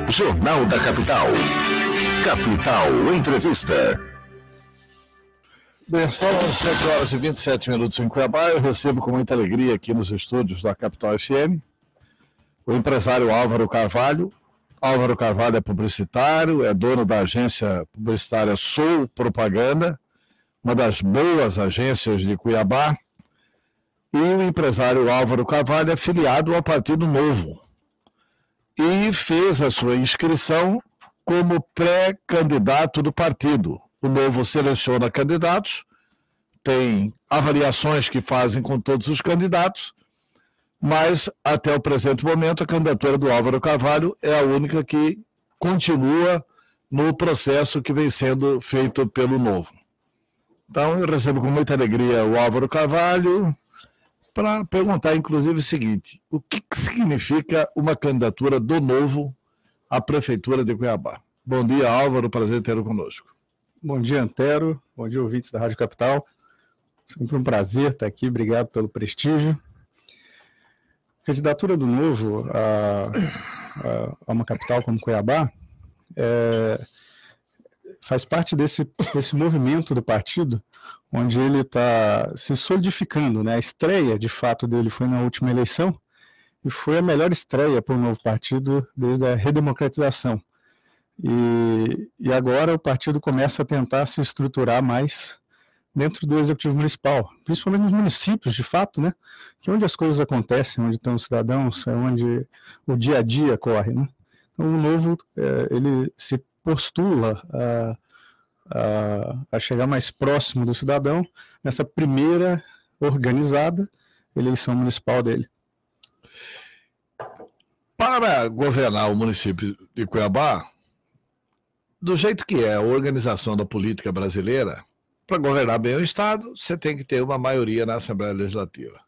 Jornal da Capital. Capital Entrevista. Bem, são 7h27 em Cuiabá. Eu recebo com muita alegria aqui nos estúdios da Capital FM o empresário Álvaro Carvalho. Álvaro Carvalho é publicitário, é dono da agência publicitária Sou Propaganda, uma das boas agências de Cuiabá. E o empresário Álvaro Carvalho é filiado ao Partido Novo e fez a sua inscrição como pré-candidato do partido. O Novo seleciona candidatos, tem avaliações que fazem com todos os candidatos, mas até o presente momento a candidatura do Álvaro Carvalho é a única que continua no processo que vem sendo feito pelo Novo. Então eu recebo com muita alegria o Álvaro Carvalho para perguntar, inclusive, o seguinte: o que significa uma candidatura do Novo à Prefeitura de Cuiabá? Bom dia, Álvaro, prazer tê-lo conosco. Bom dia, Antero, bom dia, ouvintes da Rádio Capital. Sempre um prazer estar aqui, obrigado pelo prestígio. A candidatura do Novo a uma capital como Cuiabá faz parte desse movimento do partido, onde ele está se solidificando, né? A estreia, de fato, dele foi na última eleição e foi a melhor estreia para o novo partido desde a redemocratização. E agora o partido começa a tentar se estruturar mais dentro do executivo municipal, principalmente nos municípios, de fato, né? Que é onde as coisas acontecem, onde estão os cidadãos, é onde o dia a dia corre, né? Então o Novo, ele se postula a chegar mais próximo do cidadão nessa primeira organizada eleição municipal dele. Para governar o município de Cuiabá, do jeito que é a organização da política brasileira, para governar bem o Estado, você tem que ter uma maioria na Assembleia Legislativa.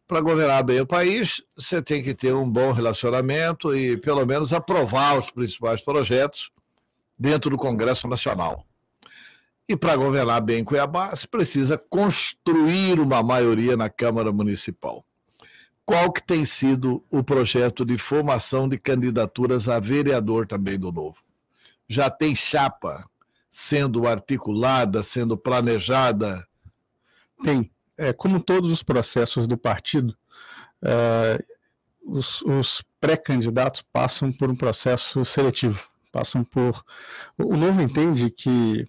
Para governar bem o país, você tem que ter um bom relacionamento e, pelo menos, aprovar os principais projetos dentro do Congresso Nacional. E para governar bem Cuiabá, se precisa construir uma maioria na Câmara Municipal. Qual que tem sido o projeto de formação de candidaturas a vereador também do Novo? Já tem chapa sendo articulada, sendo planejada? Tem. Como todos os processos do partido, os pré-candidatos passam por um processo seletivo. O Novo entende que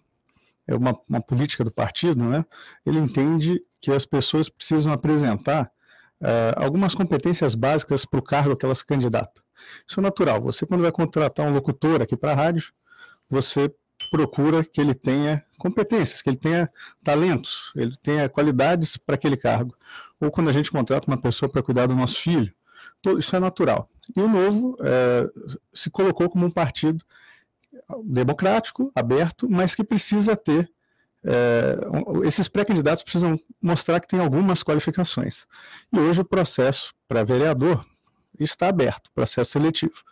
é uma política do partido, né? Ele entende que as pessoas precisam apresentar algumas competências básicas para o cargo que elas se candidatam. Isso é natural. Você, quando vai contratar um locutor aqui para a rádio, você procura que ele tenha competências, que ele tenha talentos, ele tenha qualidades para aquele cargo. Ou quando a gente contrata uma pessoa para cuidar do nosso filho, isso é natural. E o Novo se colocou como um partido democrático, aberto, mas que precisa ter, esses pré-candidatos precisam mostrar que tem algumas qualificações. E hoje o processo para vereador está aberto, processo seletivo.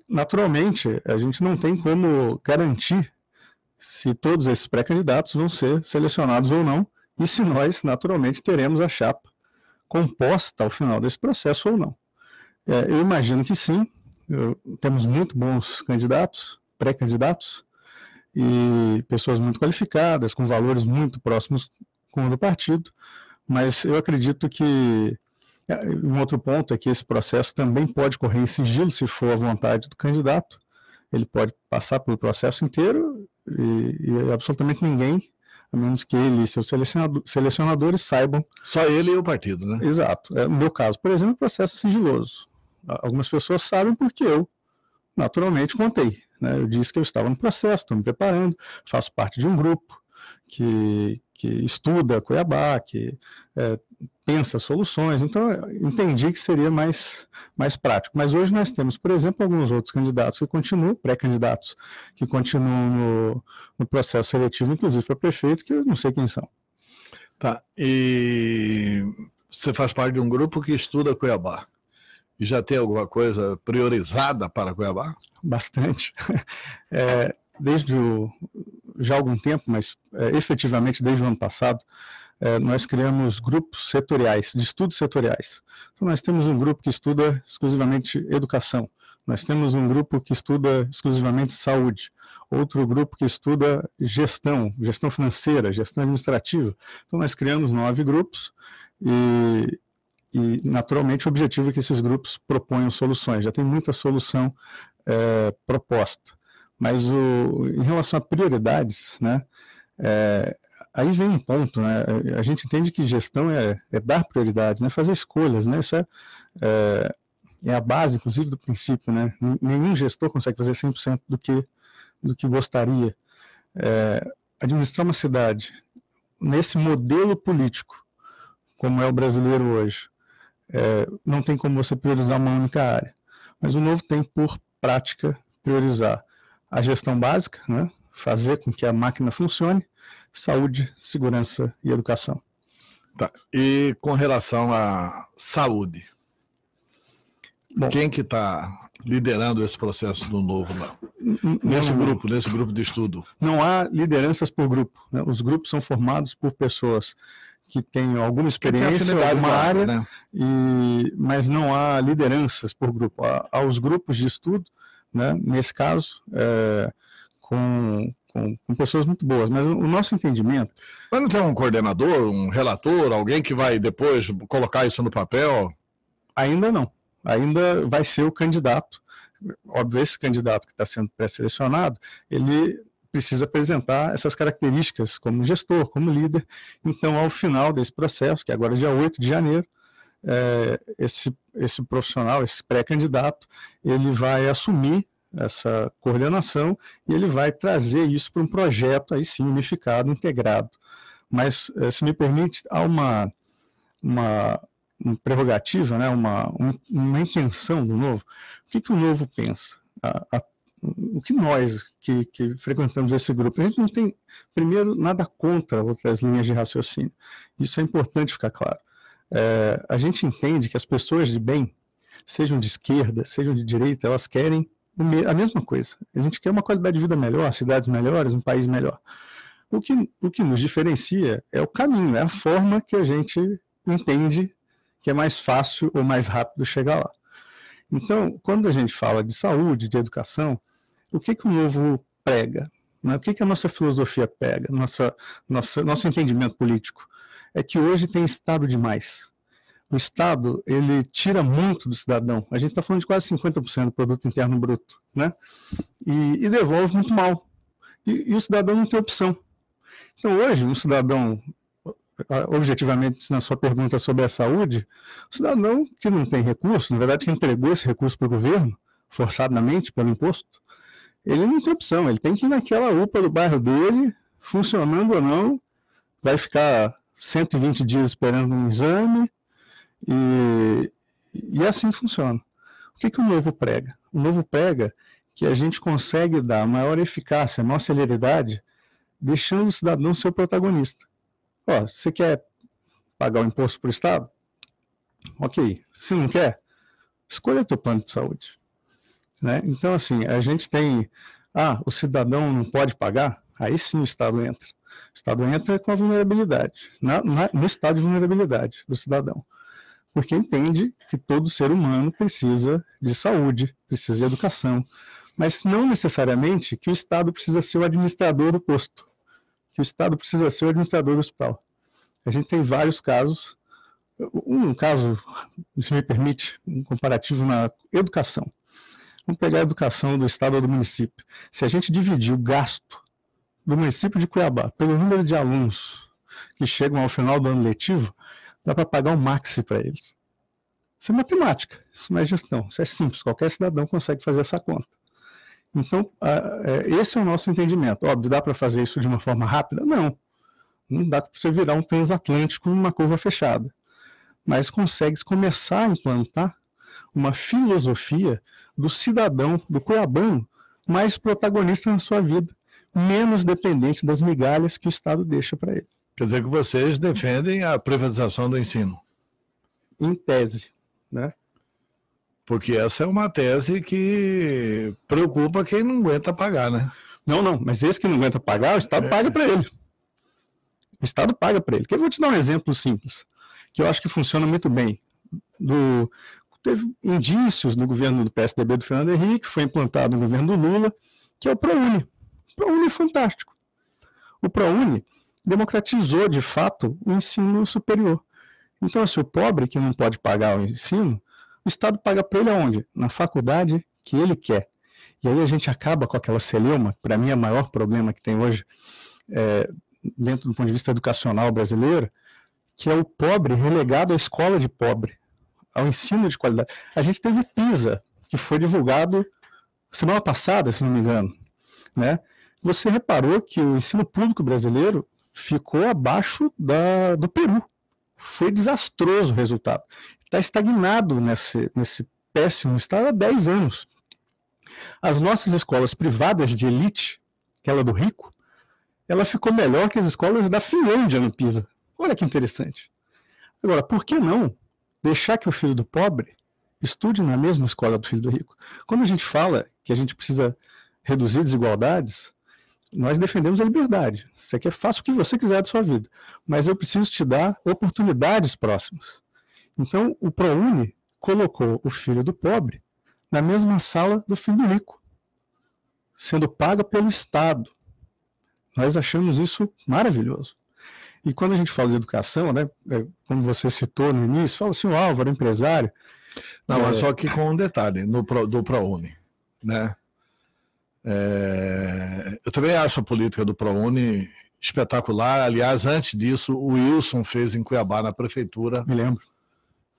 Naturalmente, a gente não tem como garantir se todos esses pré-candidatos vão ser selecionados ou não, e se nós, naturalmente, teremos a chapa composta ao final desse processo ou não. Eu imagino que sim. Temos muito bons candidatos, pré-candidatos, e pessoas muito qualificadas, com valores muito próximos com o do partido, mas eu acredito que um outro ponto é que esse processo também pode correr em sigilo, se for a vontade do candidato. Ele pode passar pelo processo inteiro e absolutamente ninguém, a menos que ele e seus selecionadores saibam. Só ele e o partido, né? Exato. No meu caso, por exemplo, o processo é sigiloso. Algumas pessoas sabem porque eu, naturalmente, contei, né? Eu disse que eu estava no processo, estou me preparando, faço parte de um grupo que estuda Cuiabá, que pensa soluções. Então, eu entendi que seria mais prático. Mas hoje nós temos, por exemplo, alguns outros candidatos que continuam, pré-candidatos, que continuam no processo seletivo, inclusive para prefeito, que eu não sei quem são. Tá. E você faz parte de um grupo que estuda Cuiabá. E já tem alguma coisa priorizada para Cuiabá? Bastante. Já há algum tempo, mas efetivamente desde o ano passado, nós criamos grupos setoriais, de estudos setoriais. Então nós temos um grupo que estuda exclusivamente educação, Nós temos um grupo que estuda exclusivamente saúde, outro grupo que estuda gestão financeira, gestão administrativa. Então, nós criamos 9 grupos e naturalmente, o objetivo é que esses grupos proponham soluções. Já tem muita solução proposta. Mas em relação a prioridades, né, aí vem um ponto, né, a gente entende que gestão é dar prioridades, né, fazer escolhas, né, isso é a base, inclusive, do princípio, né, nenhum gestor consegue fazer 100% do que gostaria. Administrar uma cidade nesse modelo político, como é o brasileiro hoje, não tem como você priorizar uma única área, mas o novo tem por prática priorizar a gestão básica, né, fazer com que a máquina funcione, saúde, segurança e educação. Tá. E com relação à saúde, bom, quem que está liderando esse processo do novo lá? Nesse grupo de estudo? Não há lideranças por grupo, né? Os grupos são formados por pessoas que têm alguma experiência em alguma área, né? Mas não há lideranças por grupo. Há os grupos de estudo, né? Nesse caso, com pessoas muito boas, mas o nosso entendimento... Mas não tem um coordenador, um relator, alguém que vai depois colocar isso no papel? Ainda não. Ainda vai ser o candidato. Óbvio, esse candidato que está sendo pré-selecionado, ele precisa apresentar essas características como gestor, como líder. Então, ao final desse processo, que agora é dia 8 de janeiro, esse profissional, esse pré-candidato, ele vai assumir essa coordenação e ele vai trazer isso para um projeto, aí sim, unificado, integrado. Mas, se me permite, há uma prerrogativa, né, uma intenção do novo. O que o novo pensa? O que nós, que frequentamos esse grupo, a gente não tem, primeiro, nada contra outras linhas de raciocínio. Isso é importante ficar claro. A gente entende que as pessoas de bem, sejam de esquerda, sejam de direita, elas querem a mesma coisa. A gente quer uma qualidade de vida melhor, cidades melhores, um país melhor. O que nos diferencia é o caminho, é a forma que a gente entende que é mais fácil ou mais rápido chegar lá. Então, quando a gente fala de saúde, de educação, o que o novo prega? Né? O que a nossa filosofia pega? Nosso entendimento político é que hoje tem Estado demais. O Estado, ele tira muito do cidadão. A gente está falando de quase 50% do produto interno bruto, né? E devolve muito mal. E o cidadão não tem opção. Então, hoje, um cidadão, objetivamente, na sua pergunta sobre a saúde, o cidadão que não tem recurso, na verdade, que entregou esse recurso para o governo, forçadamente, pelo imposto, ele não tem opção. Ele tem que ir naquela UPA do bairro dele, funcionando ou não, vai ficar 120 dias esperando um exame, e assim funciona. O que o novo prega? O novo prega que a gente consegue dar maior eficácia, maior celeridade, deixando o cidadão ser o protagonista. Você quer pagar o imposto para o Estado? Ok. Se não quer, escolha o teu plano de saúde. Né? Então, assim, a gente tem... o cidadão não pode pagar? Aí sim o Estado entra. O Estado entra com a vulnerabilidade, no estado de vulnerabilidade do cidadão. Porque entende que todo ser humano precisa de saúde, precisa de educação, mas não necessariamente que o Estado precisa ser o administrador do posto, que o Estado precisa ser o administrador do hospital. A gente tem vários casos. Um caso, se me permite, um comparativo na educação. Vamos pegar a educação do Estado ou do município. Se a gente dividir o gasto do município de Cuiabá pelo número de alunos que chegam ao final do ano letivo, dá para pagar um maxi para eles. Isso é matemática, isso não é gestão, isso é simples, qualquer cidadão consegue fazer essa conta. Então, esse é o nosso entendimento. Óbvio, dá para fazer isso de uma forma rápida? Não dá para você virar um transatlântico numa curva fechada. Mas consegue começar a implantar uma filosofia do cidadão, do cuiabano, mais protagonista na sua vida, menos dependente das migalhas que o Estado deixa para ele. Quer dizer que vocês defendem a privatização do ensino? Em tese, né? Porque essa é uma tese que preocupa quem não aguenta pagar, né? Não, mas esse que não aguenta pagar, o Estado paga para ele. O Estado paga para ele. Eu vou te dar um exemplo simples, que eu acho que funciona muito bem. teve indícios no governo do PSDB do Fernando Henrique, foi implantado no governo do Lula, que é o ProUni. O ProUni é fantástico. O ProUni democratizou, de fato, o ensino superior. Então, se o pobre que não pode pagar o ensino, o Estado paga para ele aonde? Na faculdade que ele quer. E aí a gente acaba com aquela celeuma, para mim é o maior problema que tem hoje, dentro do ponto de vista educacional brasileiro, que é o pobre relegado à escola de pobre, ao ensino de qualidade. A gente teve PISA, que foi divulgado semana passada, se não me engano, né? Você reparou que o ensino público brasileiro ficou abaixo do Peru. Foi desastroso o resultado. Está estagnado nesse péssimo estado há 10 anos. As nossas escolas privadas de elite, aquela do rico, ela ficou melhor que as escolas da Finlândia no PISA. Olha que interessante. Agora, por que não deixar que o filho do pobre estude na mesma escola do filho do rico? Quando a gente fala que a gente precisa reduzir desigualdades, nós defendemos a liberdade. Você quer, faça o que você quiser da sua vida, mas eu preciso te dar oportunidades próximas. Então, o ProUni colocou o filho do pobre na mesma sala do filho do rico, sendo paga pelo Estado. Nós achamos isso maravilhoso. E quando a gente fala de educação, né, como você citou no início, fala assim, o Álvaro, empresário. Não, mas só que com um detalhe, do ProUni, né? Eu também acho a política do ProUni espetacular. Aliás, antes disso, o Wilson fez em Cuiabá, na prefeitura. Me lembro.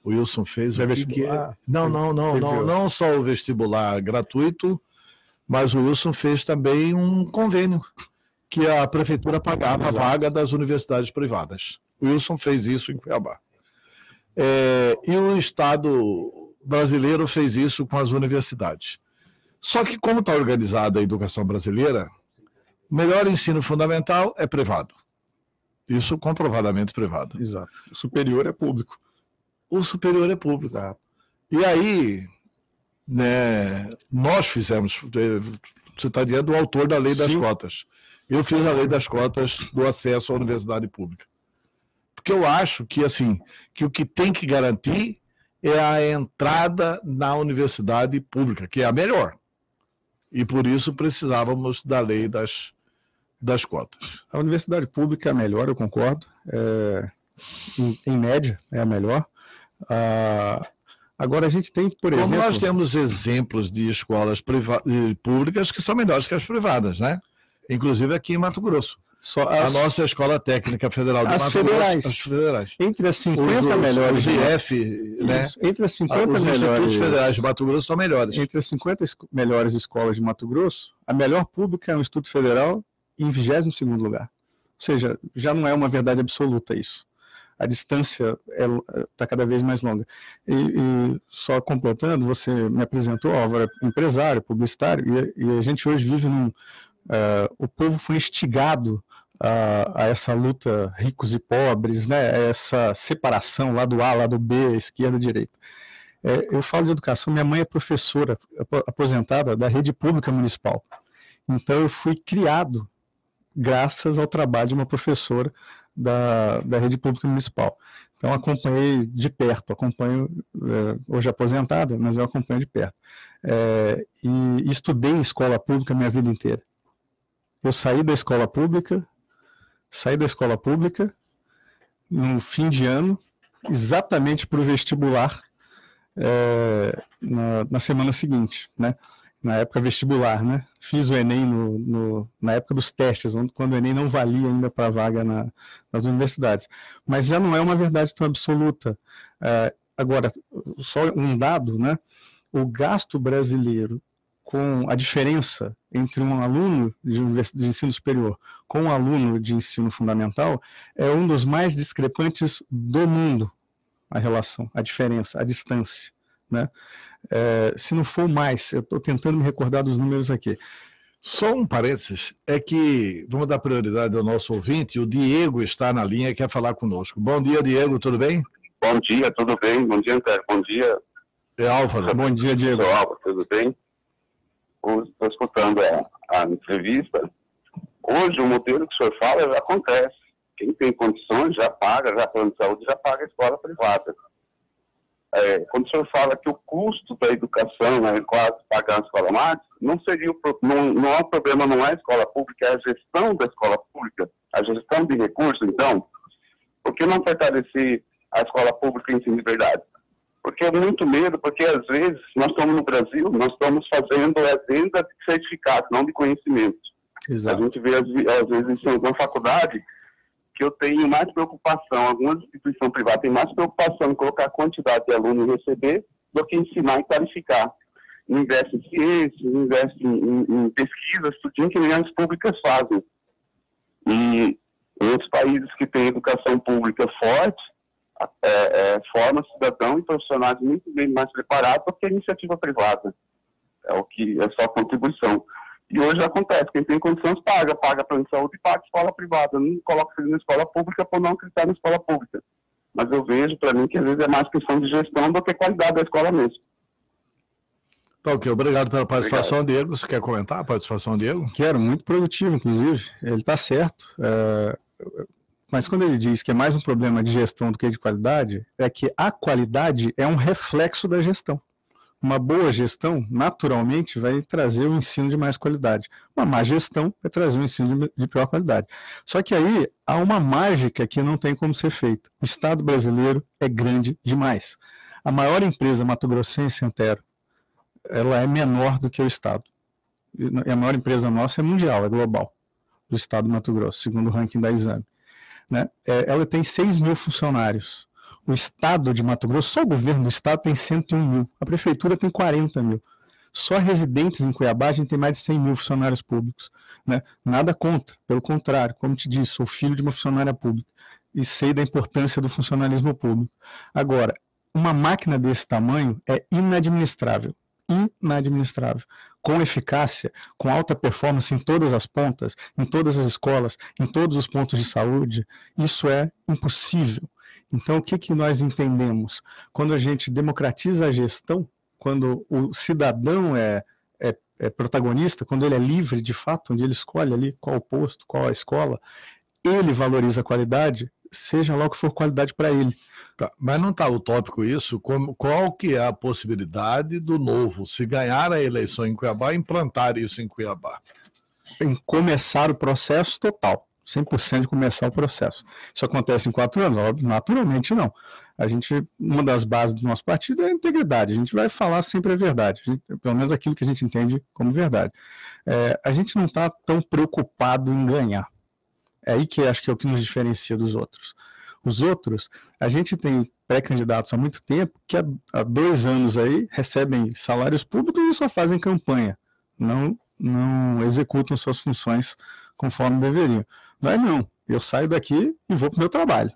O Wilson fez o vestibular. Não só o vestibular gratuito, mas o Wilson fez também um convênio que a prefeitura pagava a vaga das universidades privadas. O Wilson fez isso em Cuiabá. E o Estado brasileiro fez isso com as universidades. Só que, como está organizada a educação brasileira, o melhor ensino fundamental é privado. Isso comprovadamente privado. Exato. O superior é público. O superior é público. Exato. E aí, né, nós fizemos, você está dizendo o autor da lei das cotas. Eu fiz a lei das cotas do acesso à universidade pública. Porque eu acho que, assim, que o que tem que garantir é a entrada na universidade pública, que é a melhor. E por isso precisávamos da lei das cotas. A universidade pública é a melhor, eu concordo. Em média, é a melhor. Agora a gente tem, por exemplo... Como nós temos exemplos de escolas públicas que são melhores que as privadas, né? Inclusive aqui em Mato Grosso. A nossa Escola Técnica Federal de Mato Grosso, as federais. Entre as 50 melhores... Os IF, né? Entre as 50 os melhores... institutos federais de Mato Grosso são melhores. Entre as 50 melhores escolas de Mato Grosso, a melhor pública é um Instituto Federal em 22º lugar. Ou seja, já não é uma verdade absoluta isso. A distância está cada vez mais longa. E só completando, você me apresentou, Álvaro, empresário, publicitário, e a gente hoje vive num... o povo foi instigado a essa luta ricos e pobres, né? Essa separação lá do A, lá do B, esquerda e direita. Eu falo de educação, minha mãe é professora aposentada da rede pública municipal. Então eu fui criado graças ao trabalho de uma professora da rede pública municipal. Então acompanhei de perto, hoje aposentada, mas eu acompanho de perto. E estudei em escola pública a minha vida inteira. Eu saí da escola pública no fim de ano, exatamente para o vestibular, na semana seguinte, né? Na época vestibular, né? Fiz o Enem na época dos testes, quando o Enem não valia ainda para vaga nas universidades. Mas já não é uma verdade tão absoluta. Agora, só um dado, né? O gasto brasileiro com a diferença entre um aluno de ensino superior com um aluno de ensino fundamental é um dos mais discrepantes do mundo, a relação, a diferença, a distância, né? Se não for mais, eu estou tentando me recordar dos números aqui. Só um parênteses, é que vamos dar prioridade ao nosso ouvinte, o Diego está na linha e quer falar conosco. Bom dia, Diego, tudo bem? Bom dia, tudo bem? Bom dia, Antero. Bom dia. Álvaro. Bom dia, Diego. Álvaro, tudo bem? Estou escutando a entrevista. Hoje, o modelo que o senhor fala já acontece. Quem tem condições já paga, já plano de saúde, já paga a escola privada. quando o senhor fala que o custo da educação é quase pagar a escola mágica, não é o problema, não é a escola pública, é a gestão da escola pública, a gestão de recursos. Então, por que não fortalecer a escola pública em ensino de verdade? Porque é muito medo, porque às vezes nós estamos no Brasil, nós estamos fazendo a venda de certificados, não de conhecimento. Exato. A gente vê às vezes em uma faculdade que eu tenho mais preocupação, algumas instituições privadas têm mais preocupação em colocar a quantidade de alunos e receber do que ensinar e qualificar. Investe em ciência, investe em pesquisas, tudo que as públicas fazem. E em outros países que têm educação pública forte, forma cidadão e profissionais muito bem mais preparados do que a iniciativa privada. É só contribuição. E hoje acontece, quem tem condições paga plano de saúde e paga escola privada. Não coloca filho na escola pública por não acreditar na escola pública. Mas eu vejo, para mim, que às vezes é mais questão de gestão do que qualidade da escola mesmo. Tá, ok, obrigado pela participação, Diego. Você quer comentar a participação, Diego? Quero, muito produtivo, inclusive. Ele está certo. Mas quando ele diz que é mais um problema de gestão do que de qualidade, é que a qualidade é um reflexo da gestão. Uma boa gestão, naturalmente, vai trazer um ensino de mais qualidade. Uma má gestão vai trazer um ensino de pior qualidade. Só que aí há uma mágica que não tem como ser feita. O Estado brasileiro é grande demais. A maior empresa mato-grossense, Antero, ela é menor do que o Estado. E a maior empresa nossa é mundial, é global, do Estado do Mato Grosso, segundo o ranking da Exame. Né? Ela tem 6 mil funcionários. O Estado de Mato Grosso, só o governo do Estado tem 101 mil. A Prefeitura tem 40 mil. Só residentes em Cuiabá a gente tem mais de 100 mil funcionários públicos. Né? Nada contra, pelo contrário. Como te disse, sou filho de uma funcionária pública e sei da importância do funcionalismo público. Agora, uma máquina desse tamanho é inadministrável. Inadministrável. Com eficácia, com alta performance em todas as pontas, em todas as escolas, em todos os pontos de saúde, isso é impossível. Então, o que nós entendemos? Quando a gente democratiza a gestão, quando o cidadão é protagonista, quando ele é livre, de fato, onde ele escolhe ali qual o posto, qual a escola, ele valoriza a qualidade, seja lá o que for qualidade para ele. Tá, mas não está utópico isso? Qual que é a possibilidade do Novo, se ganhar a eleição em Cuiabá, implantar isso em Cuiabá? Em começar o processo total. 100% de começar o processo. Isso acontece em 4 anos? Óbvio, naturalmente não. Uma das bases do nosso partido é a integridade. A gente vai falar sempre a verdade, pelo menos aquilo que a gente entende como verdade. A gente não está tão preocupado em ganhar. É aí que acho que é o que nos diferencia dos outros. Os outros, a gente tem pré-candidatos há muito tempo que há 2 anos aí recebem salários públicos e só fazem campanha. Não executam suas funções conforme deveriam. Nós não. Eu saio daqui e vou para o meu trabalho.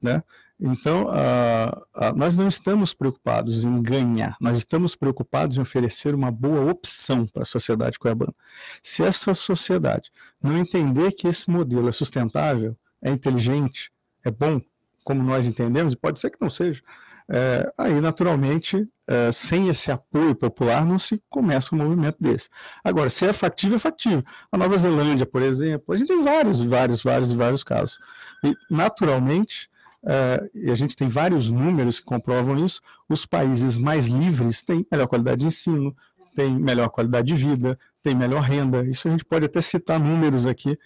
Né? Então, nós não estamos preocupados em ganhar, nós estamos preocupados em oferecer uma boa opção para a sociedade cuiabana. Se essa sociedade não entender que esse modelo é sustentável, é inteligente, é bom, como nós entendemos, e pode ser que não seja, aí naturalmente, sem esse apoio popular, não se começa um movimento desse. Agora, se é factível, é factível. A Nova Zelândia, por exemplo, a gente tem vários casos. E, naturalmente, e a gente tem vários números que comprovam isso, os países mais livres têm melhor qualidade de ensino, têm melhor qualidade de vida, têm melhor renda. Isso a gente pode até citar números aqui,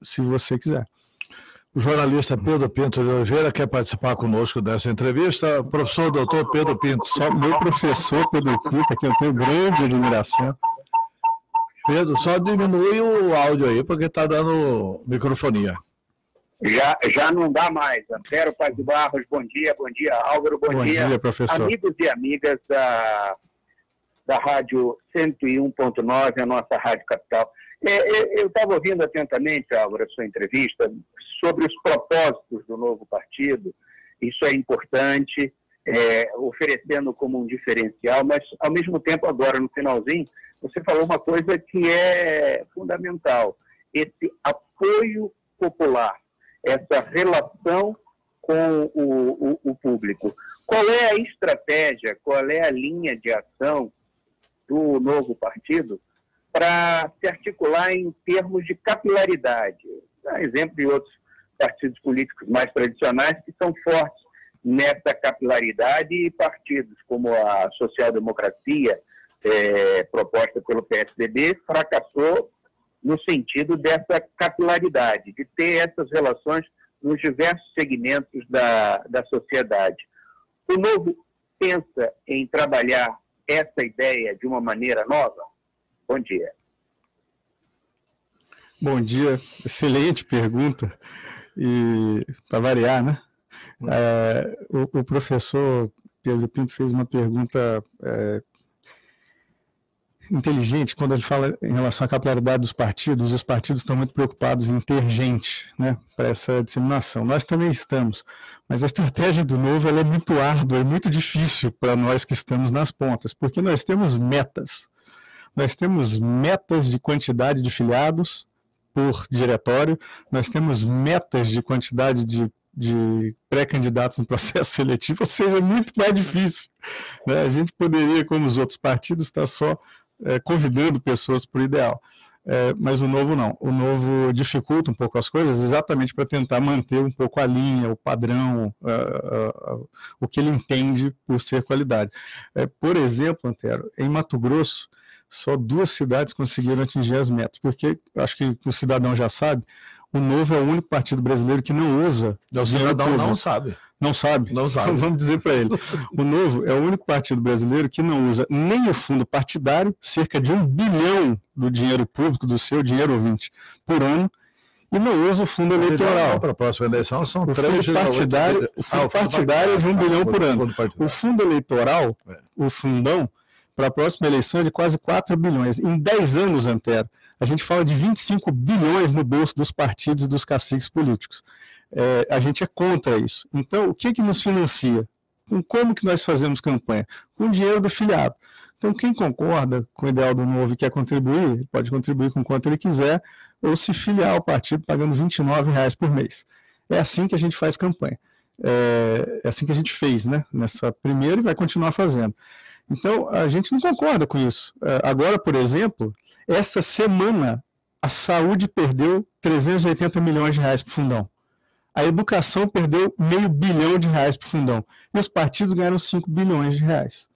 se você quiser. O jornalista Pedro Pinto de Oliveira quer participar conosco dessa entrevista. Professor doutor Pedro Pinto. Só meu professor Pedro Pinto, que eu tenho grande admiração. Pedro, só diminui o áudio aí, porque está dando microfonia. Já não dá mais. Antero Paz de Barros, bom dia Álvaro, bom dia professor. Amigos e amigas da Rádio 101.9, a nossa Rádio Capital. Eu estava ouvindo atentamente, Álvaro, a sua entrevista sobre os propósitos do novo partido. Isso é importante, oferecendo como um diferencial, mas, ao mesmo tempo, agora, no finalzinho, você falou uma coisa que é fundamental, esse apoio popular, essa relação com o público. Qual é a estratégia, qual é a linha de ação do novo partido para se articular em termos de capilaridade? Dá exemplo de outros partidos políticos mais tradicionais que são fortes nessa capilaridade, e partidos como a social-democracia, proposta pelo PSDB, fracassou no sentido dessa capilaridade, de ter essas relações nos diversos segmentos da sociedade. O Novo pensa em trabalhar essa ideia de uma maneira nova? Bom dia. Bom dia, excelente pergunta, e para variar, né? O professor Pedro Pinto fez uma pergunta inteligente quando ele fala em relação à capilaridade dos partidos. Os partidos estão muito preocupados em ter gente, né, para essa disseminação. Nós também estamos, mas a estratégia do Novo ela é muito árdua e muito difícil para nós que estamos nas pontas, porque nós temos metas. Nós temos metas de quantidade de filiados por diretório, nós temos metas de quantidade de pré-candidatos no processo seletivo, ou seja, é muito mais difícil, né? A gente poderia, como os outros partidos, estar só convidando pessoas para o ideal. Mas o Novo não. O Novo dificulta um pouco as coisas exatamente para tentar manter um pouco a linha, o padrão, o que ele entende por ser qualidade. Por exemplo, Antero, em Mato Grosso, só 2 cidades conseguiram atingir as metas, porque acho que o cidadão já sabe, o Novo é o único partido brasileiro que não usa. O cidadão não sabe. Não sabe? Não sabe. Então vamos dizer para ele. O Novo é o único partido brasileiro que não usa nem o fundo partidário, cerca de 1 bilhão do dinheiro público, do seu dinheiro ouvinte, por ano, e não usa o fundo eleitoral. Para a próxima eleição são o fundo partidário, o fundo partidário é de 1 bilhão por ano. O fundo eleitoral, o fundão, para a próxima eleição é de quase 4 bilhões. Em 10 anos, Antero, a gente fala de 25 bilhões no bolso dos partidos e dos caciques políticos. A gente é contra isso. Então, o que nos financia? Como que nós fazemos campanha? Com o dinheiro do filiado. Então, quem concorda com o ideal do Novo e quer contribuir, pode contribuir com quanto ele quiser, ou se filiar ao partido pagando R$ 29,00 por mês. É assim que a gente faz campanha. É assim que a gente fez, né? Nessa primeira, e vai continuar fazendo. Então, a gente não concorda com isso. Agora, por exemplo, essa semana, a saúde perdeu 380 milhões de reais para o fundão. A educação perdeu R$500 bilhão para o fundão. E os partidos ganharam 5 bilhões de reais.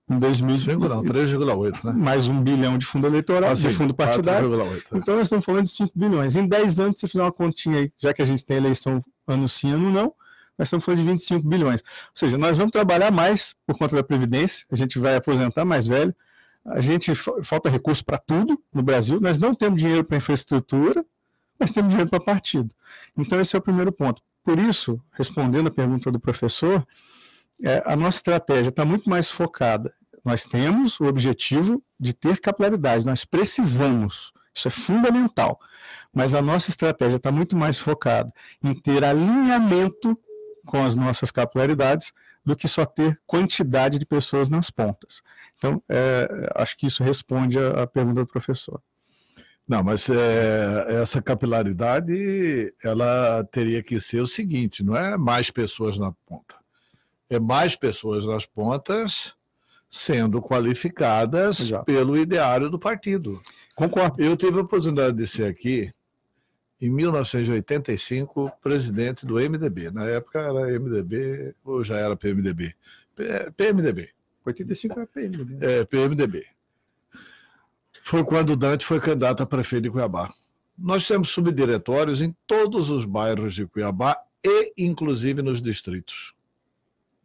Em 2005, 5 não, 3,8, né? Mais 1 bilhão de fundo eleitoral, de fundo partidário. 4,8. Então, nós estamos falando de 5 bilhões. Em 10 anos, se você fizer uma continha aí, já que a gente tem eleição ano sim, ano não, nós estamos falando de 25 bilhões. Ou seja, nós vamos trabalhar mais por conta da Previdência, a gente vai aposentar mais velho, a gente falta recurso para tudo no Brasil, nós não temos dinheiro para infraestrutura, mas temos dinheiro para partido. Então, esse é o primeiro ponto. Por isso, respondendo a pergunta do professor, a nossa estratégia está muito mais focada. Nós temos o objetivo de ter capilaridade, nós precisamos, isso é fundamental, mas a nossa estratégia está muito mais focada em ter alinhamento com as nossas capilaridades do que só ter quantidade de pessoas nas pontas. Então, acho que isso responde à pergunta do professor. Não, mas essa capilaridade, ela teria que ser o seguinte, não é mais pessoas na ponta. É mais pessoas nas pontas sendo qualificadas pelo ideário do partido. Concordo. Eu tive a oportunidade de ser aqui, em 1985, presidente do MDB. Na época era MDB, ou já era PMDB? PMDB. 85 era PMDB. PMDB. Foi quando o Dante foi candidato a prefeito de Cuiabá. Nós temos subdiretórios em todos os bairros de Cuiabá e, inclusive, nos distritos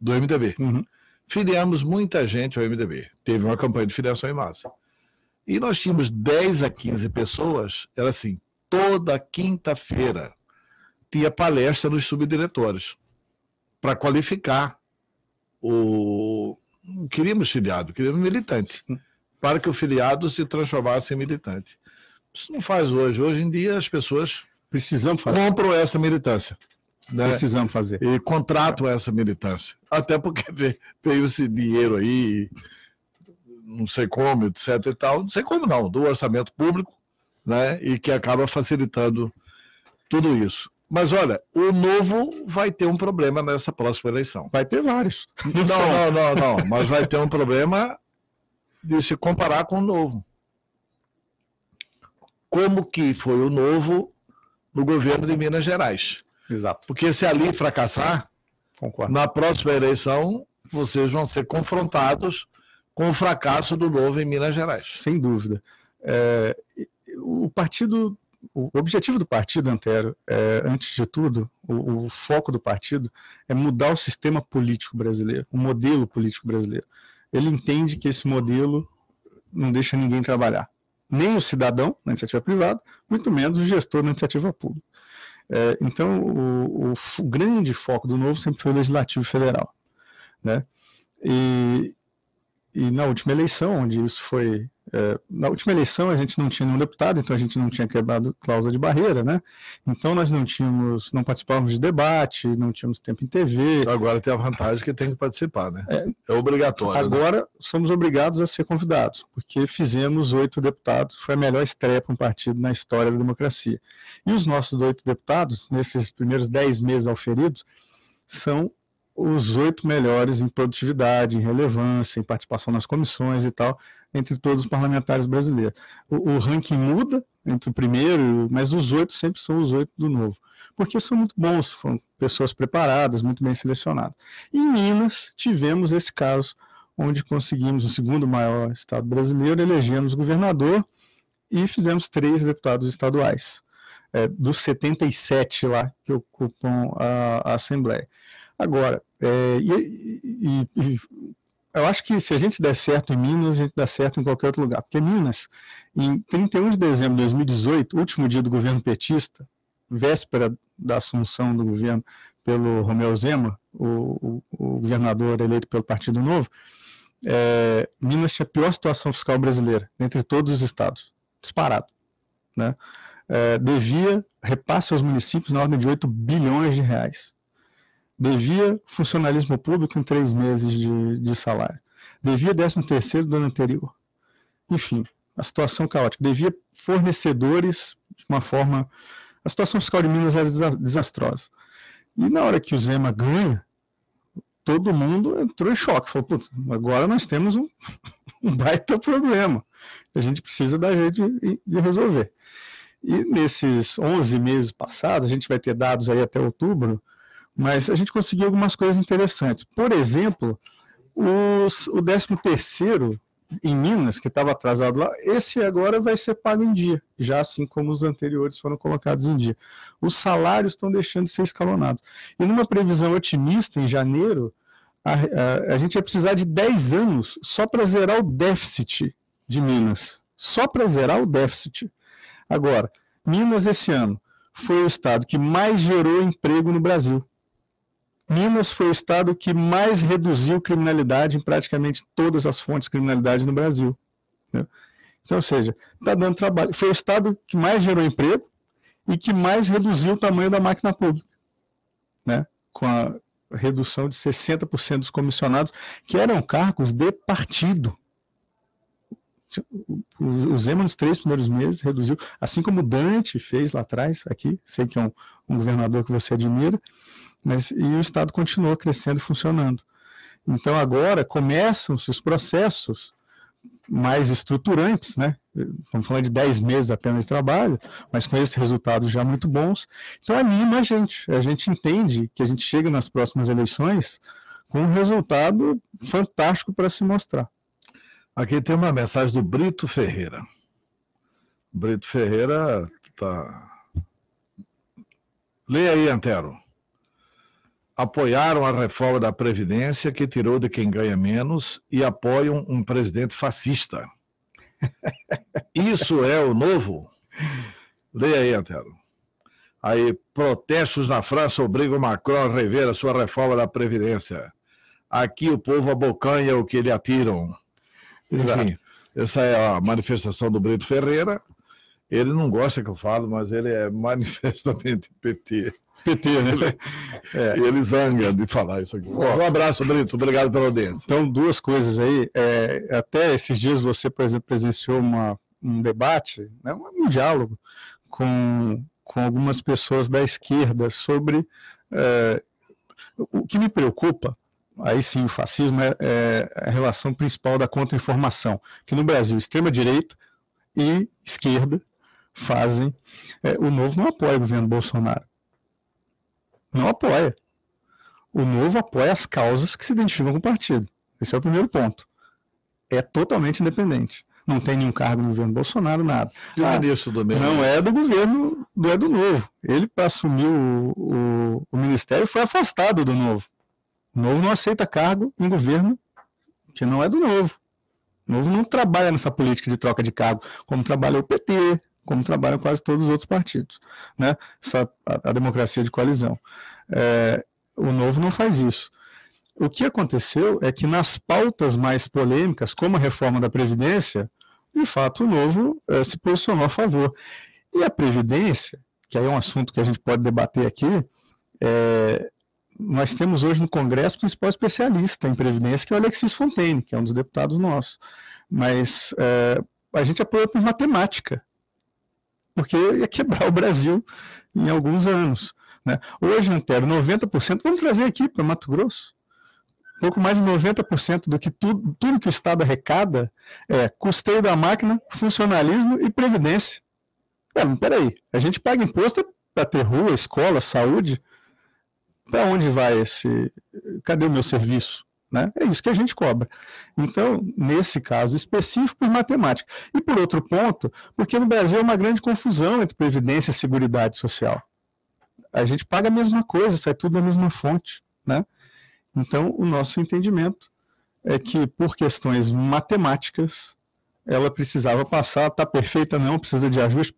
do MDB. Uhum. Filiamos muita gente ao MDB. Teve uma campanha de filiação em massa. E nós tínhamos 10 a 15 pessoas, era assim, toda quinta-feira tinha palestra nos subdiretórios para qualificar o... Não queríamos filiado, queríamos militante, para que o filiado se transformasse em militante. Isso não faz hoje. Hoje em dia as pessoas compram essa militância. Né? Precisamos fazer. E contratam essa militância. Até porque veio esse dinheiro aí, não sei como, etc e tal, não sei como não, do orçamento público, né? E que acaba facilitando tudo isso. Mas olha, o Novo vai ter um problema nessa próxima eleição. Vai ter vários. Não, mas vai ter um problema de se comparar com o Novo. Como que foi o Novo no governo de Minas Gerais? Exato. Porque se ali fracassar, Concordo. Na próxima eleição, vocês vão ser confrontados com o fracasso do Novo em Minas Gerais. Sem dúvida. O objetivo do partido, Antero, antes de tudo, o foco do partido é mudar o sistema político brasileiro, o modelo político brasileiro. Ele entende que esse modelo não deixa ninguém trabalhar. Nem o cidadão na iniciativa privada, muito menos o gestor na iniciativa pública. Então, o grande foco do Novo sempre foi o Legislativo Federal, né? E na última eleição, onde isso foi... na última eleição a gente não tinha nenhum deputado, então a gente não tinha quebrado cláusula de barreira, né? Então nós não participávamos de debate, não tínhamos tempo em TV. Agora tem a vantagem que tem que participar, né? É obrigatório. Agora, né? Somos obrigados a ser convidados, porque fizemos 8 deputados, foi a melhor estreia para um partido na história da democracia. E os nossos 8 deputados, nesses primeiros 10 meses auferidos, são os 8 melhores em produtividade, em relevância, em participação nas comissões e tal, entre todos os parlamentares brasileiros. O ranking muda entre o primeiro, mas os 8 sempre são os 8 do Novo, porque são muito bons, foram pessoas preparadas, muito bem selecionadas. E em Minas tivemos esse caso, onde conseguimos o segundo maior estado brasileiro, elegemos governador e fizemos 3 deputados estaduais, dos 77 lá que ocupam a Assembleia. Agora, eu acho que se a gente der certo em Minas, a gente dá certo em qualquer outro lugar. Porque Minas, em 31 de dezembro de 2018, último dia do governo petista, véspera da assunção do governo pelo Romeu Zema, o governador eleito pelo Partido Novo, Minas tinha a pior situação fiscal brasileira, entre todos os estados, disparado, né? Devia repasse aos municípios na ordem de 8 bilhões de reais. Devia funcionalismo público em 3 meses de salário. Devia 13º do ano anterior. Enfim, a situação caótica. Devia fornecedores de uma forma... A situação fiscal de Minas era desastrosa. E na hora que o Zema ganha, todo mundo entrou em choque. Falou, putz, agora nós temos um baita problema. A gente precisa dar jeito de resolver. E nesses 11 meses passados, a gente vai ter dados aí até outubro, mas a gente conseguiu algumas coisas interessantes. Por exemplo, o 13º em Minas, que estava atrasado lá, esse agora vai ser pago em dia, já assim como os anteriores foram colocados em dia. Os salários estão deixando de ser escalonados. E numa previsão otimista, em janeiro, a gente vai precisar de 10 anos só para zerar o déficit de Minas. Só para zerar o déficit. Agora, Minas esse ano foi o estado que mais gerou emprego no Brasil. Minas foi o estado que mais reduziu criminalidade em praticamente todas as fontes de criminalidade no Brasil, né? Então, ou seja, está dando trabalho. Foi o estado que mais gerou emprego e que mais reduziu o tamanho da máquina pública, né? Com a redução de 60% dos comissionados, que eram cargos de partido. O Zema, nos 3 primeiros meses, reduziu, assim como o Dante fez lá atrás, aqui, sei que é um governador que você admira, e o Estado continuou crescendo e funcionando. Então agora começam-se os processos mais estruturantes, né? Vamos falar de 10 meses apenas de trabalho, mas com esses resultados já muito bons. Então anima a gente entende que a gente chega nas próximas eleições com um resultado fantástico para se mostrar. Aqui tem uma mensagem do Brito Ferreira. Brito Ferreira tá... Leia aí, Antero. Apoiaram a reforma da Previdência que tirou de quem ganha menos e apoiam um presidente fascista. Isso é o novo? Leia aí, Antero. Aí, protestos na França obrigam Macron a rever a sua reforma da Previdência. Aqui o povo abocanha o que lhe atiram. Enfim, essa é a manifestação do Brito Ferreira. Ele não gosta que eu falo, mas ele é manifestamente PT. Né? Ele zanga de falar isso aqui. Um abraço, Brito. Obrigado pela audiência. Então, 2 coisas aí. Até esses dias você, por exemplo, presenciou um debate, né, um diálogo com algumas pessoas da esquerda sobre o que me preocupa. Aí sim, o fascismo é a relação principal da contra-informação, que no Brasil, extrema-direita e esquerda fazem. O Novo não apoia o governo Bolsonaro. Não apoia. O Novo apoia as causas que se identificam com o partido. Esse é o primeiro ponto. É totalmente independente. Não tem nenhum cargo no governo Bolsonaro, nada. E o ministro do meio? Não é do governo, é do Novo. Ele, para assumir o ministério, foi afastado do Novo. O Novo não aceita cargo em governo que não é do Novo. O Novo não trabalha nessa política de troca de cargo, como trabalha o PT, como trabalham quase todos os outros partidos, né? A democracia de coalizão. O Novo não faz isso. O que aconteceu é que nas pautas mais polêmicas, como a reforma da Previdência, de fato o Novo se posicionou a favor. E a Previdência, que aí é um assunto que a gente pode debater aqui, nós temos hoje no Congresso o principal especialista em Previdência, que é o Alexis Fontaine, que é um dos deputados nossos. Mas a gente apoia por matemática, porque ia quebrar o Brasil em alguns anos, né? Hoje, Antero, 90%, vamos trazer aqui para Mato Grosso, pouco mais de 90% do que tudo que o Estado arrecada é custeio da máquina, funcionalismo e previdência. Peraí, a gente paga imposto para ter rua, escola, saúde, para onde vai cadê o meu serviço? Né? É isso que a gente cobra. Então, nesse caso específico, por matemática. E por outro ponto, porque no Brasil é uma grande confusão entre previdência e seguridade social. A gente paga a mesma coisa, sai tudo da mesma fonte, né? Então, o nosso entendimento é que, por questões matemáticas, ela precisava passar, está perfeita não, precisa de ajuste.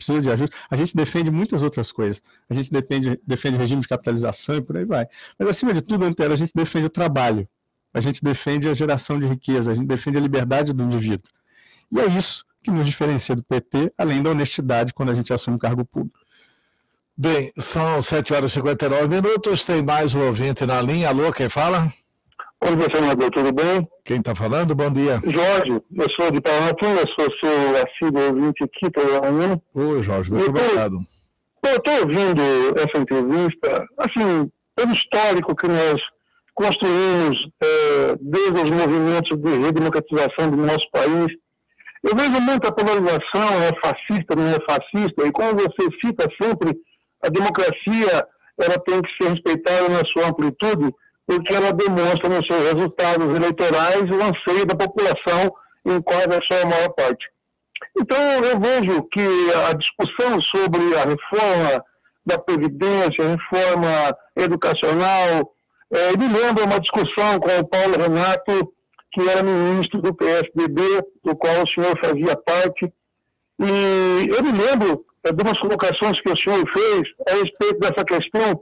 A gente defende muitas outras coisas. A gente defende regime de capitalização e por aí vai. Mas, acima de tudo, Antero, a gente defende o trabalho. A gente defende a geração de riqueza, a gente defende a liberdade do indivíduo. E é isso que nos diferencia do PT, além da honestidade quando a gente assume um cargo público. Bem, são 7h59, tem mais um ouvinte na linha. Alô, quem fala? Oi, senador, tudo bem? Quem está falando? Bom dia. Jorge, eu sou de Paranavaí, eu sou seu assíduo ouvinte aqui pela manhã. Oi, Jorge, muito obrigado. Eu estou ouvindo essa entrevista, assim, pelo histórico que nós construímos desde os movimentos de redemocratização do nosso país. Eu vejo muita polarização, é fascista, não é fascista, e como você cita sempre, a democracia ela tem que ser respeitada na sua amplitude, porque ela demonstra nos seus resultados eleitorais o anseio da população, em quase a sua maior parte. Então, eu vejo que a discussão sobre a reforma da Previdência, a reforma educacional, me lembra uma discussão com o Paulo Renato, que era ministro do PSDB, do qual o senhor fazia parte, e eu me lembro de umas colocações que o senhor fez a respeito dessa questão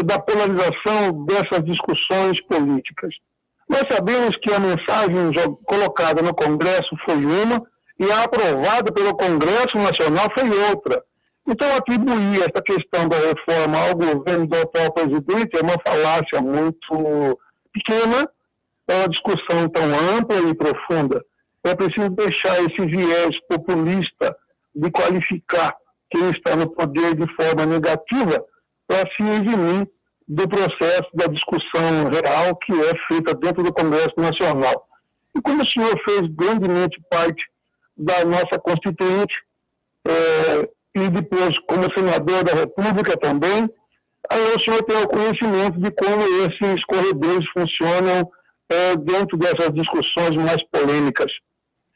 da polarização dessas discussões políticas. Nós sabemos que a mensagem colocada no Congresso foi uma e a aprovada pelo Congresso Nacional foi outra. Então, atribuir essa questão da reforma ao governo do atual presidente é uma falácia muito pequena, é uma discussão tão ampla e profunda. É preciso deixar esse viés populista de qualificar quem está no poder de forma negativa para se eximir do processo da discussão real que é feita dentro do Congresso Nacional. E como o senhor fez grandemente parte da nossa Constituinte, e depois como senador da República também, aí o senhor tem o conhecimento de como esses corredores funcionam dentro dessas discussões mais polêmicas.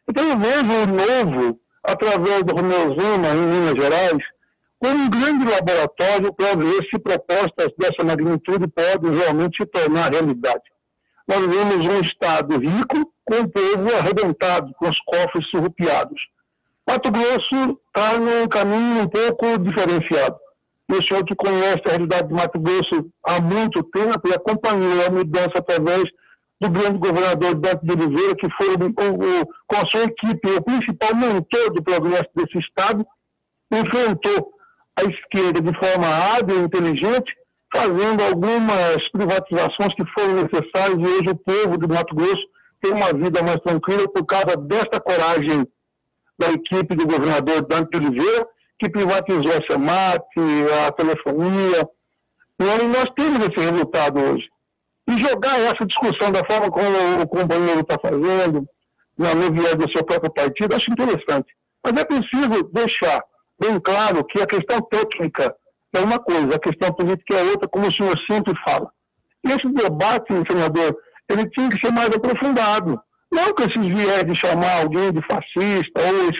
Então eu vejo o Novo, através do Romeu Zema, em Minas Gerais, como um grande laboratório para ver se propostas dessa magnitude podem realmente se tornar realidade. Nós vivemos um Estado rico com o povo arrebentado, com os cofres surrupiados. Mato Grosso está num caminho um pouco diferenciado. E o senhor que conhece a realidade de Mato Grosso há muito tempo e acompanhou a mudança através do grande governador Dante de Oliveira, que foi com a sua equipe o principal mentor do progresso desse Estado, enfrentou a esquerda de forma hábil e inteligente, fazendo algumas privatizações que foram necessárias, e hoje o povo de Mato Grosso tem uma vida mais tranquila por causa desta coragem da equipe do governador Dante de Oliveira, que privatizou a SEMAT, a telefonia. E nós temos esse resultado hoje. E jogar essa discussão da forma como o companheiro está fazendo, no viés do seu próprio partido, acho interessante. Mas é preciso deixar bem claro que a questão técnica é uma coisa, a questão política é outra, como o senhor sempre fala. Esse debate, senador, ele tinha que ser mais aprofundado. Não com esses viés de chamar alguém de fascista ou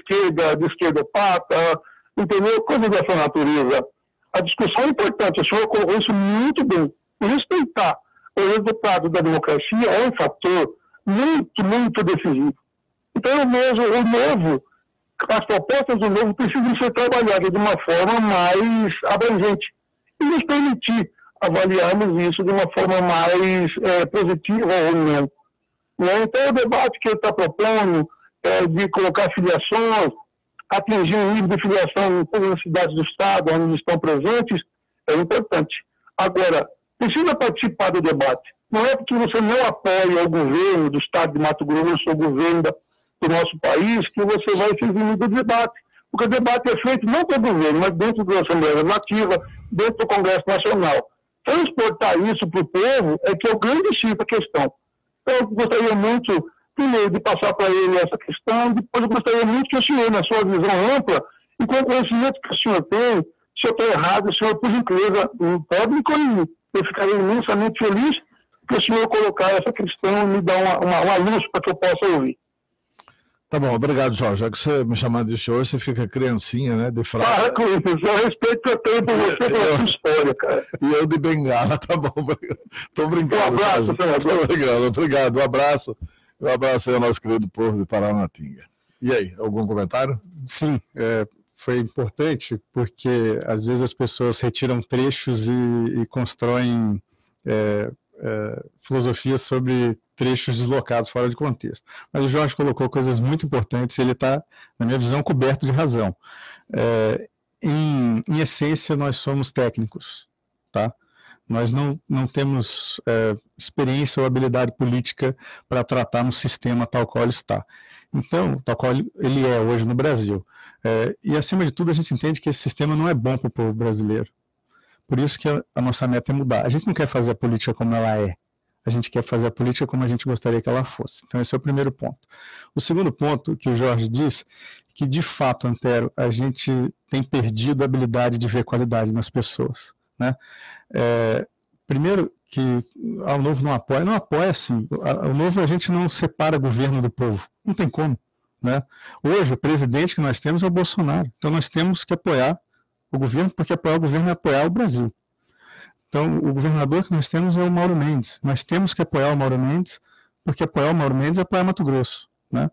de esquerdopata, entendeu? Coisa dessa natureza. A discussão é importante, o senhor colocou isso muito bem. Respeitar o resultado da democracia é um fator muito, muito decisivo. Então, as propostas do novo precisam ser trabalhadas de uma forma mais abrangente e nos permitir avaliarmos isso de uma forma mais positiva ou não. Então, o debate que ele está propondo de colocar filiações, atingir um nível de filiação em todas as cidades do Estado, onde estão presentes, é importante. Agora, precisa participar do debate. Não é porque você não apoia o governo do Estado de Mato Grosso, ou o governo do nosso país, que você vai ser eximido do debate. Porque o debate é feito não pelo governo, mas dentro da Assembleia Legislativa, dentro do Congresso Nacional. Transportar isso para o povo é que é o grande X da questão. Então, eu gostaria muito, primeiro, de passar para ele essa questão, depois eu gostaria muito que o senhor, na sua visão ampla, e com o conhecimento que o senhor tem, se eu estou errado, o senhor, por gentileza, pode me corrigir. Eu ficaria imensamente feliz que o senhor colocar essa questão e me dar uma luz para que eu possa ouvir. Tá bom, obrigado, Jorge. Já que você me chamar de senhor, você fica criancinha, né, de frase. Ah, Cleiton, o respeito que eu tenho por você pela sua história, cara. E eu de bengala, tá bom. Tô brincando. Um abraço, senador. Obrigado. Um abraço aí ao nosso querido povo de Paranatinga. E aí, algum comentário? Sim, foi importante porque às vezes as pessoas retiram trechos e constroem filosofias sobre trechos deslocados fora de contexto. Mas o Jorge colocou coisas muito importantes e ele está, na minha visão, coberto de razão. Em essência, nós somos técnicos, tá? Nós não temos experiência ou habilidade política para tratar no sistema tal qual ele está. Então, tal qual ele é hoje no Brasil. E, acima de tudo, a gente entende que esse sistema não é bom para o povo brasileiro. Por isso que a nossa meta é mudar. A gente não quer fazer a política como ela é. A gente quer fazer a política como a gente gostaria que ela fosse. Então, esse é o primeiro ponto. O segundo ponto que o Jorge diz, que de fato, Antero, a gente tem perdido a habilidade de ver qualidade nas pessoas, né? Primeiro que o Novo não apoia assim. O Novo a gente não separa governo do povo, não tem como, né? Hoje o presidente que nós temos é o Bolsonaro, então nós temos que apoiar o governo, porque apoiar o governo é apoiar o Brasil. Então o governador que nós temos é o Mauro Mendes, nós temos que apoiar o Mauro Mendes, porque apoiar o Mauro Mendes é apoiar Mato Grosso, né?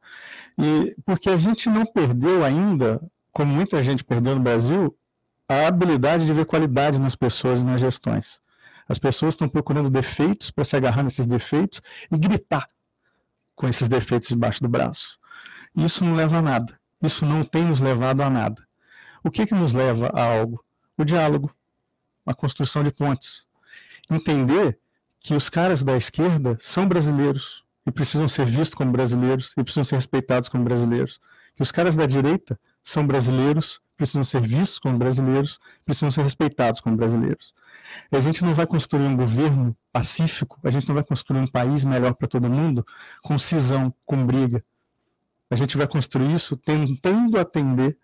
E porque a gente não perdeu ainda, como muita gente perdeu no Brasil, a habilidade de ver qualidade nas pessoas e nas gestões. As pessoas estão procurando defeitos para se agarrar nesses defeitos e gritar com esses defeitos debaixo do braço. Isso não leva a nada. Isso não tem nos levado a nada. O que nos leva a algo? O diálogo, a construção de pontes. Entender que os caras da esquerda são brasileiros e precisam ser vistos como brasileiros e precisam ser respeitados como brasileiros. Que os caras da direita são brasileiros, precisam ser vistos como brasileiros, precisam ser respeitados como brasileiros. E a gente não vai construir um governo pacífico, a gente não vai construir um país melhor para todo mundo com cisão, com briga. A gente vai construir isso tentando atender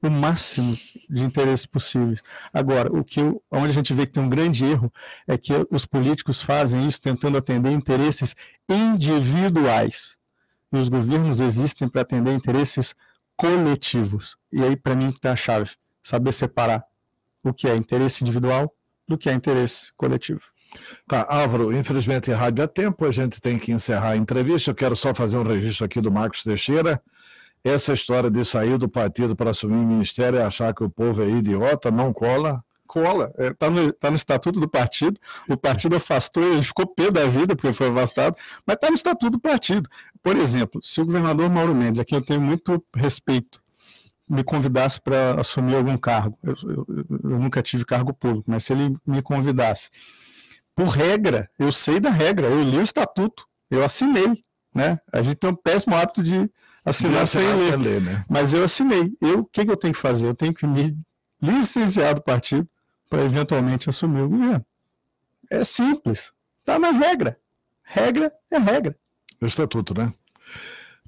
o máximo de interesses possíveis. Agora, onde a gente vê que tem um grande erro é que os políticos fazem isso tentando atender interesses individuais. E os governos existem para atender interesses coletivos. E aí, para mim, está a chave. Saber separar o que é interesse individual do que é interesse coletivo. Tá, Álvaro, infelizmente a rádio é tempo, a gente tem que encerrar a entrevista. Eu quero só fazer um registro aqui do Marcos Teixeira. Essa história de sair do partido para assumir o ministério e achar que o povo é idiota, não cola. Cola, tá no estatuto do partido, o partido afastou, ele ficou pé da vida porque foi afastado, mas está no estatuto do partido. Por exemplo, se o governador Mauro Mendes, a quem eu tenho muito respeito, me convidasse para assumir algum cargo, eu nunca tive cargo público, mas se ele me convidasse, por regra, eu sei da regra, eu li o estatuto, eu assinei, né? A gente tem um péssimo hábito de assinar sem ler, né? Mas eu assinei. O que eu tenho que fazer? Eu tenho que me licenciar do partido para eventualmente assumir o governo. É simples. Está na regra. Regra é regra. O estatuto, né?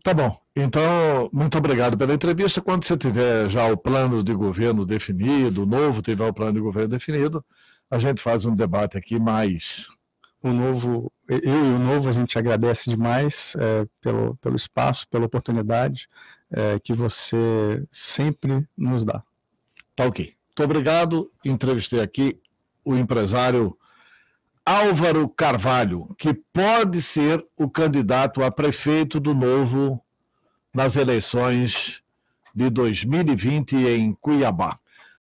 Tá bom. Então, muito obrigado pela entrevista. Quando você tiver já o plano de governo definido, o novo tiver o plano de governo definido, a gente faz um debate aqui mais eu e o Novo, a gente agradece demais pelo espaço, pela oportunidade que você sempre nos dá. Tá ok. Muito obrigado. Entrevistei aqui o empresário Álvaro Carvalho, que pode ser o candidato a prefeito do Novo nas eleições de 2020 em Cuiabá.